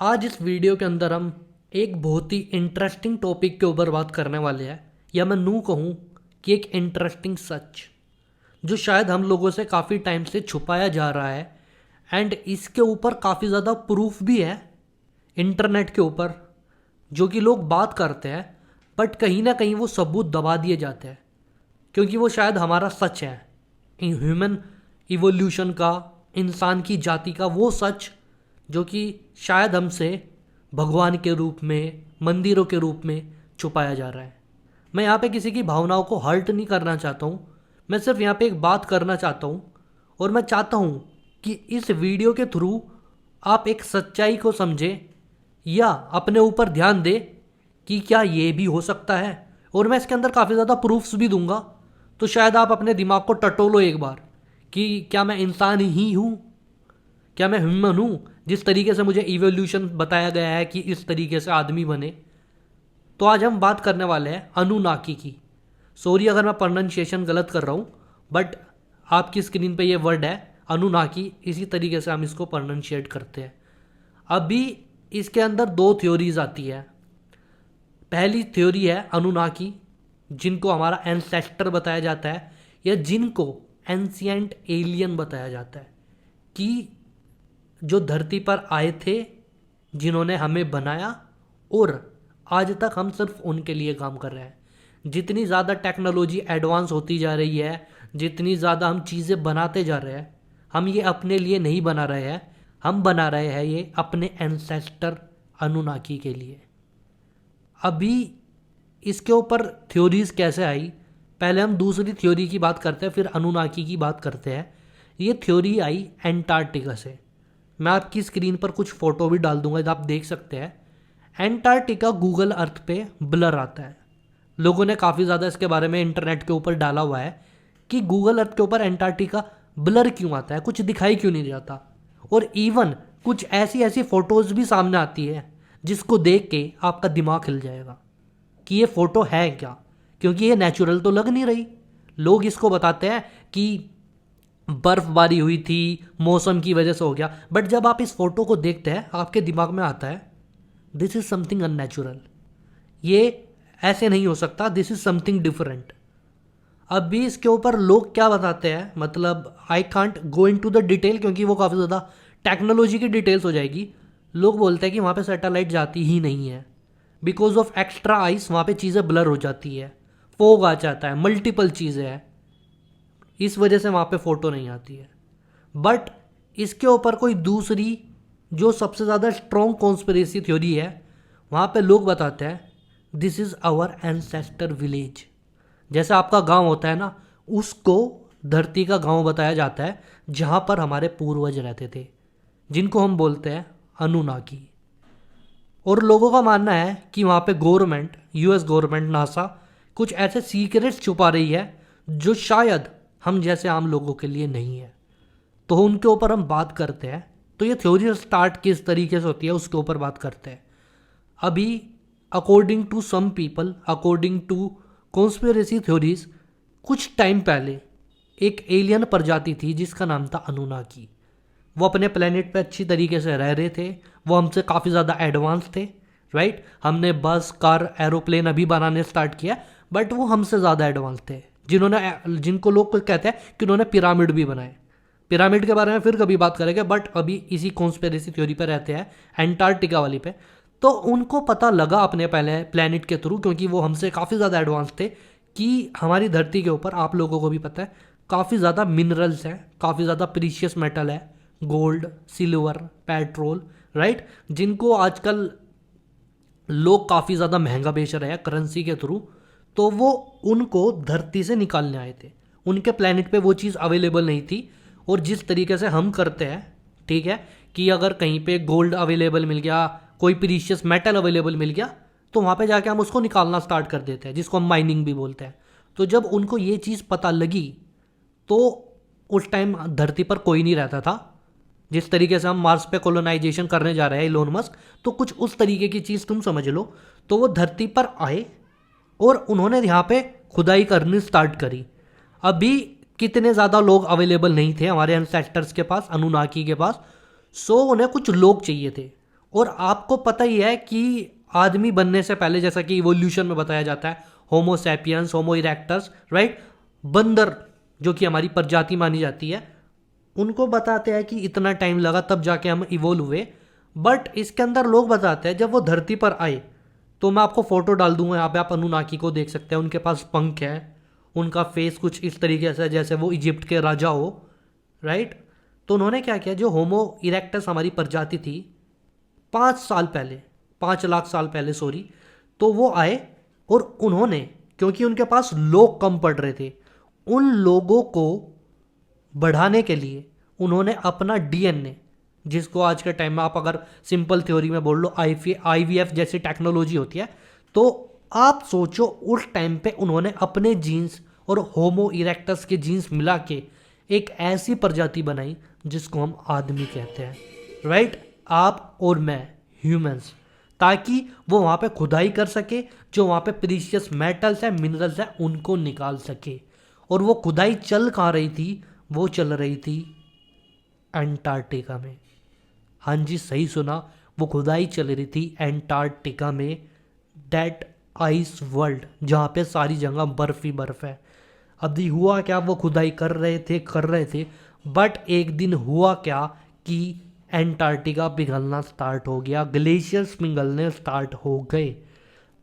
आज इस वीडियो के अंदर हम एक बहुत ही इंटरेस्टिंग टॉपिक के ऊपर बात करने वाले हैं, या मैं यूँ कहूँ कि एक इंटरेस्टिंग सच जो शायद हम लोगों से काफ़ी टाइम से छुपाया जा रहा है। एंड इसके ऊपर काफ़ी ज़्यादा प्रूफ भी है इंटरनेट के ऊपर, जो कि लोग बात करते हैं बट कहीं ना कहीं वो सबूत दबा दिए जाते हैं, क्योंकि वो शायद हमारा सच है, ह्यूमन इवोल्यूशन का, इंसान की जाति का वो सच जो कि शायद हमसे भगवान के रूप में, मंदिरों के रूप में छुपाया जा रहा है। मैं यहाँ पे किसी की भावनाओं को हर्ट नहीं करना चाहता हूँ, मैं सिर्फ यहाँ पे एक बात करना चाहता हूँ। और मैं चाहता हूँ कि इस वीडियो के थ्रू आप एक सच्चाई को समझें या अपने ऊपर ध्यान दें कि क्या ये भी हो सकता है। और मैं इसके अंदर काफ़ी ज़्यादा प्रूफ्स भी दूंगा, तो शायद आप अपने दिमाग को टटोलो एक बार कि क्या मैं इंसान ही हूँ, क्या मैं ह्यूमन हूँ जिस तरीके से मुझे इवोल्यूशन बताया गया है कि इस तरीके से आदमी बने। तो आज हम बात करने वाले हैं अनुनाकी की। सॉरी अगर मैं प्रोनाउंसिएशन गलत कर रहा हूँ, बट आपकी स्क्रीन पे ये वर्ड है अनुनाकी, इसी तरीके से हम इसको प्रोनाउंशिएट करते हैं। अभी इसके अंदर दो थ्योरीज आती है। पहली थ्योरी है अनुनाकी, जिनको हमारा एंसेस्टर बताया जाता है या जिनको एंशियंट एलियन बताया जाता है, कि जो धरती पर आए थे, जिन्होंने हमें बनाया, और आज तक हम सिर्फ उनके लिए काम कर रहे हैं। जितनी ज़्यादा टेक्नोलॉजी एडवांस होती जा रही है, जितनी ज़्यादा हम चीज़ें बनाते जा रहे हैं, हम ये अपने लिए नहीं बना रहे हैं, हम बना रहे हैं ये अपने एंसेस्टर अनुनाकी के लिए। अभी इसके ऊपर थ्योरीज कैसे आई, पहले हम दूसरी थ्योरी की बात करते हैं, फिर अनुनाकी की बात करते हैं। ये थ्योरी आई एंटार्क्टिका से। मैं आपकी स्क्रीन पर कुछ फ़ोटो भी डाल दूंगा, जब आप देख सकते हैं। एंटार्क्टिका गूगल अर्थ पे ब्लर आता है। लोगों ने काफ़ी ज़्यादा इसके बारे में इंटरनेट के ऊपर डाला हुआ है कि गूगल अर्थ के ऊपर एंटार्क्टिका ब्लर क्यों आता है, कुछ दिखाई क्यों नहीं जाता। और इवन कुछ ऐसी ऐसी फ़ोटोज़ भी सामने आती है जिसको देख के आपका दिमाग हिल जाएगा कि ये फ़ोटो है क्या, क्योंकि ये नेचुरल तो लग नहीं रही। लोग इसको बताते हैं कि बर्फबारी हुई थी, मौसम की वजह से हो गया, बट जब आप इस फोटो को देखते हैं आपके दिमाग में आता है दिस इज समथिंग अननेचुरल, ये ऐसे नहीं हो सकता, दिस इज समथिंग डिफरेंट। अब भी इसके ऊपर लोग क्या बताते हैं, मतलब I can't go into the detail क्योंकि वो काफ़ी ज़्यादा टेक्नोलॉजी की डिटेल्स हो जाएगी। लोग बोलते हैं कि वहाँ पे सैटेलाइट जाती ही नहीं है, बिकॉज ऑफ एक्स्ट्रा आइस वहाँ पे चीज़ें ब्लर हो जाती है, फोग आ जाता है, मल्टीपल चीज़ें हैं, इस वजह से वहाँ पे फ़ोटो नहीं आती है। बट इसके ऊपर कोई दूसरी जो सबसे ज़्यादा स्ट्रॉन्ग कॉन्स्पिरेसी थ्योरी है, वहाँ पे लोग बताते हैं this is our ancestor village. जैसा आपका गांव होता है ना, उसको धरती का गांव बताया जाता है, जहाँ पर हमारे पूर्वज रहते थे, जिनको हम बोलते हैं अनुनाकी। और लोगों का मानना है कि वहाँ पे गवर्नमेंट, यूएस गवर्नमेंट, नासा कुछ ऐसे सीक्रेट्स छुपा रही है जो शायद हम जैसे आम लोगों के लिए नहीं है। तो उनके ऊपर हम बात करते हैं। तो ये थ्योरी स्टार्ट किस तरीके से होती है उसके ऊपर बात करते हैं। अभी according to some people, according to conspiracy theories, कुछ टाइम पहले एक एलियन प्रजाति थी जिसका नाम था अनुनाकी। वो अपने प्लेनेट पे अच्छी तरीके से रह रहे थे, वो हमसे काफ़ी ज़्यादा एडवांस थे, राइट। हमने बस, कार, एरोप्लेन अभी बनाने स्टार्ट किया, बट वो हमसे ज़्यादा एडवांस थे, जिनको लोग कहते हैं कि उन्होंने पिरामिड भी बनाए। पिरामिड के बारे में फिर कभी बात करेंगे, बट अभी इसी कॉन्स्पिरेसी थ्योरी पे रहते हैं, एंटार्क्टिका वाली पे। तो उनको पता लगा अपने पहले प्लेनेट के थ्रू, क्योंकि वो हमसे काफ़ी ज़्यादा एडवांस थे, कि हमारी धरती के ऊपर, आप लोगों को भी पता है, काफ़ी ज़्यादा मिनरल्स हैं, काफ़ी ज़्यादा प्रीशियस मेटल है, गोल्ड, सिल्वर, पेट्रोल, राइट, जिनको आजकल लोग काफ़ी ज़्यादा महंगा बेच रहे हैं करेंसी के थ्रू। तो वो उनको धरती से निकालने आए थे, उनके प्लेनेट पे वो चीज़ अवेलेबल नहीं थी। और जिस तरीके से हम करते हैं, ठीक है, कि अगर कहीं पे गोल्ड अवेलेबल मिल गया, कोई प्रीशियस मेटल अवेलेबल मिल गया, तो वहाँ पे जाके हम उसको निकालना स्टार्ट कर देते हैं, जिसको हम माइनिंग भी बोलते हैं। तो जब उनको ये चीज़ पता लगी, तो उस टाइम धरती पर कोई नहीं रहता था। जिस तरीके से हम मार्स पे कॉलोनाइजेशन करने जा रहे हैं इलोन मस्क, तो कुछ उस तरीके की चीज़ तुम समझ लो। तो वो धरती पर आए और उन्होंने यहाँ पे खुदाई करनी स्टार्ट करी। अभी कितने ज़्यादा लोग अवेलेबल नहीं थे हमारे एंसेस्टर्स के पास, अनुनाकी के पास। सो उन्हें कुछ लोग चाहिए थे, और आपको पता ही है कि आदमी बनने से पहले, जैसा कि इवोल्यूशन में बताया जाता है, होमो सैपियंस, होमो इरेक्टस, राइट, बंदर जो कि हमारी प्रजाति मानी जाती है, उनको बताते हैं कि इतना टाइम लगा तब जाके हम इवोल्व हुए। बट इसके अंदर लोग बताते हैं जब वो धरती पर आए, तो मैं आपको फोटो डाल दूंगा यहाँ पे, आप अनुनाकी को देख सकते हैं। उनके पास पंख है, उनका फेस कुछ इस तरीके से है जैसे वो इजिप्ट के राजा हो, राइट। तो उन्होंने क्या किया, जो होमो इरेक्टस हमारी प्रजाति थी 5 साल पहले, 5 लाख साल पहले सॉरी, तो वो आए और उन्होंने, क्योंकि उनके पास लोग कम पड़ रहे थे, उन लोगों को बढ़ाने के लिए उन्होंने अपना डीएनए, जिसको आज के टाइम में आप अगर सिंपल थ्योरी में बोल लो आईवीएफ जैसी टेक्नोलॉजी होती है, तो आप सोचो उस टाइम पे उन्होंने अपने जीन्स और होमो इरेक्टस के जीन्स मिला के एक ऐसी प्रजाति बनाई जिसको हम आदमी कहते हैं, राइट, आप और मैं, ह्यूमंस, ताकि वो वहाँ पे खुदाई कर सके, जो वहाँ पे प्रीशियस मेटल्स है, मिनरल्स है, उनको निकाल सके। और वो खुदाई चल कहाँ रही थी, वो चल रही थी अंटार्कटिका में। हाँ जी, सही सुना, वो खुदाई चल रही थी अंटार्कटिका में, दैट आइस वर्ल्ड, जहाँ पे सारी जगह बर्फ ही बर्फ है। अभी हुआ क्या, वो खुदाई कर रहे थे, बट एक दिन हुआ क्या कि अंटार्कटिका पिघलना स्टार्ट हो गया, ग्लेशियर्स पिघलने स्टार्ट हो गए।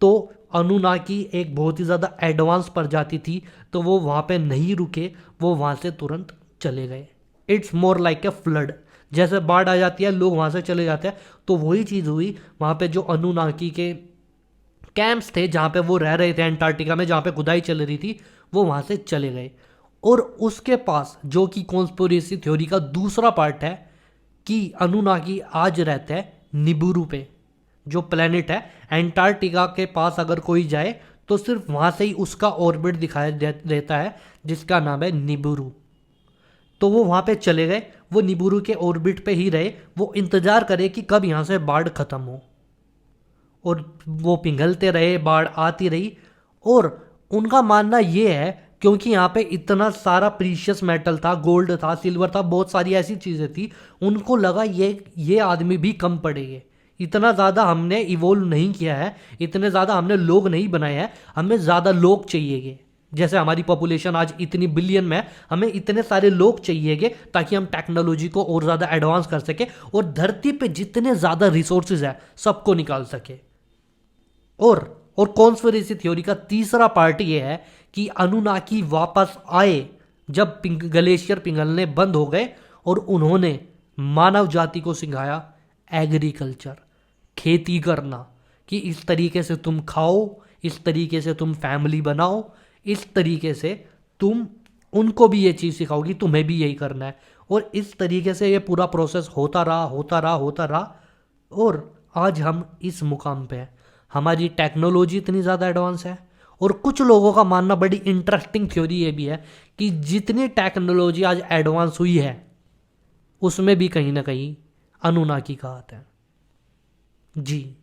तो अनुनाकी एक बहुत ही ज़्यादा एडवांस प्रजाति थी, तो वो वहाँ पे नहीं रुके, वो वहाँ से तुरंत चले गए। It's more like a flood, जैसे बाढ़ आ जाती है लोग वहाँ से चले जाते हैं, तो वही चीज़ हुई वहाँ पे। जो अनुनाकी के कैंप्स थे जहाँ पे वो रह रहे थे अंटार्कटिका में, जहाँ पे खुदाई चल रही थी, वो वहाँ से चले गए। और उसके पास, जो कि कॉन्स्पिरेसी थ्योरी का दूसरा पार्ट है, कि अनुनाकी आज रहता है निबुरू पे, जो प्लेनेट है अंटार्कटिका के पास। अगर कोई जाए तो सिर्फ वहाँ से ही उसका ऑर्बिट दिखाई देता है, जिसका नाम है निबुरू। तो वो वहाँ पे चले गए, वो निबुरू के ऑर्बिट पे ही रहे, वो इंतज़ार करे कि कब यहाँ से बाढ़ ख़त्म हो, और वो पिघलते रहे, बाढ़ आती रही। और उनका मानना ये है, क्योंकि यहाँ पे इतना सारा प्रीशियस मेटल था, गोल्ड था, सिल्वर था, बहुत सारी ऐसी चीज़ें थी, उनको लगा ये आदमी भी कम पड़ेंगे। इतना ज़्यादा हमने इवोल्व नहीं किया है, इतने ज़्यादा हमने लोग नहीं बनाए हैं, हमें ज़्यादा लोग चाहिएगे। जैसे हमारी पॉपुलेशन आज इतनी बिलियन में है, हमें इतने सारे लोग चाहिएगे ताकि हम टेक्नोलॉजी को और ज़्यादा एडवांस कर सके और धरती पे जितने ज़्यादा रिसोर्सेज है सबको निकाल सके। और कॉन्स्पिरेसी थ्योरी का तीसरा पार्ट ये है कि अनुनाकी वापस आए जब ग्लेशियर पिघलने बंद हो गए, और उन्होंने मानव जाति को सिखाया एग्रीकल्चर, खेती करना, कि इस तरीके से तुम खाओ, इस तरीके से तुम फैमिली बनाओ, इस तरीके से तुम उनको भी ये चीज़ सिखाओ कि तुम्हें भी यही करना है। और इस तरीके से ये पूरा प्रोसेस होता रहा, और आज हम इस मुकाम पे हैं। हमारी टेक्नोलॉजी इतनी ज़्यादा एडवांस है। और कुछ लोगों का मानना, बड़ी इंटरेस्टिंग थ्योरी ये भी है कि जितनी टेक्नोलॉजी आज एडवांस हुई है उसमें भी कहीं ना कहीं अनुनाकी का हाथ है। जी,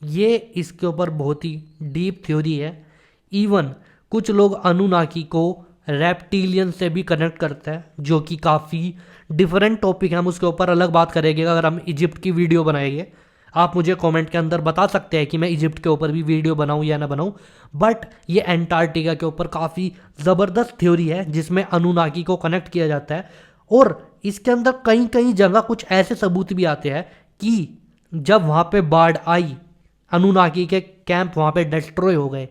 ये इसके ऊपर बहुत ही डीप थ्योरी है। इवन कुछ लोग अनुनाकी को रेप्टिलियन से भी कनेक्ट करते हैं, जो कि काफ़ी डिफरेंट टॉपिक है, हम उसके ऊपर अलग बात करेंगे अगर हम इजिप्ट की वीडियो बनाएंगे। आप मुझे कमेंट के अंदर बता सकते हैं कि मैं इजिप्ट के ऊपर भी वीडियो बनाऊं या ना बनाऊं। बट ये अंटार्कटिका के ऊपर काफ़ी ज़बरदस्त थ्योरी है जिसमें अनुनाकी को कनेक्ट किया जाता है। और इसके अंदर कई कई जगह कुछ ऐसे सबूत भी आते हैं कि जब वहाँ पे बाढ़ आई, अनुनाकी के कैंप वहाँ पे डिस्ट्रॉय हो गए,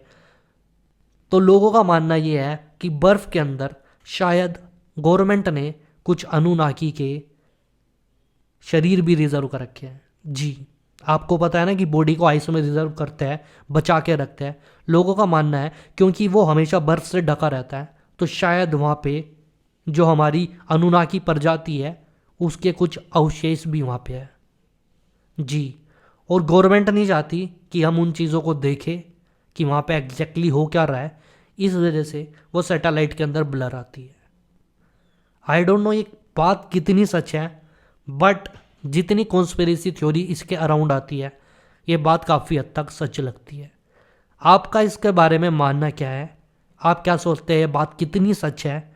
तो लोगों का मानना ये है कि बर्फ़ के अंदर शायद गवर्नमेंट ने कुछ अनुनाकी के शरीर भी रिजर्व कर रखे हैं। जी, आपको पता है ना कि बॉडी को आइस में रिजर्व करते हैं, बचा के रखते हैं। लोगों का मानना है क्योंकि वो हमेशा बर्फ़ से ढका रहता है, तो शायद वहाँ पे जो हमारी अनुनाकी प्रजाति है उसके कुछ अवशेष भी वहाँ पे है। जी, और गवर्नमेंट नहीं चाहती कि हम उन चीज़ों को देखें कि वहाँ पे एग्जैक्टली हो क्या रहा है, इस वजह से वो सैटेलाइट के अंदर ब्लर आती है। आई डोंट नो ये बात कितनी सच है, बट जितनी कॉन्स्पिरेसी थ्योरी इसके अराउंड आती है, ये बात काफ़ी हद तक सच लगती है। आपका इसके बारे में मानना क्या है? आप क्या सोचते हैं, ये बात कितनी सच है?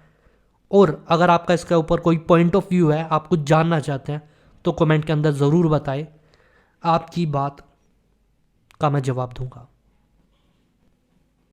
और अगर आपका इसके ऊपर कोई पॉइंट ऑफ व्यू है, आप कुछ जानना चाहते हैं, तो कमेंट के अंदर ज़रूर बताएं। आपकी बात का मैं जवाब दूंगा।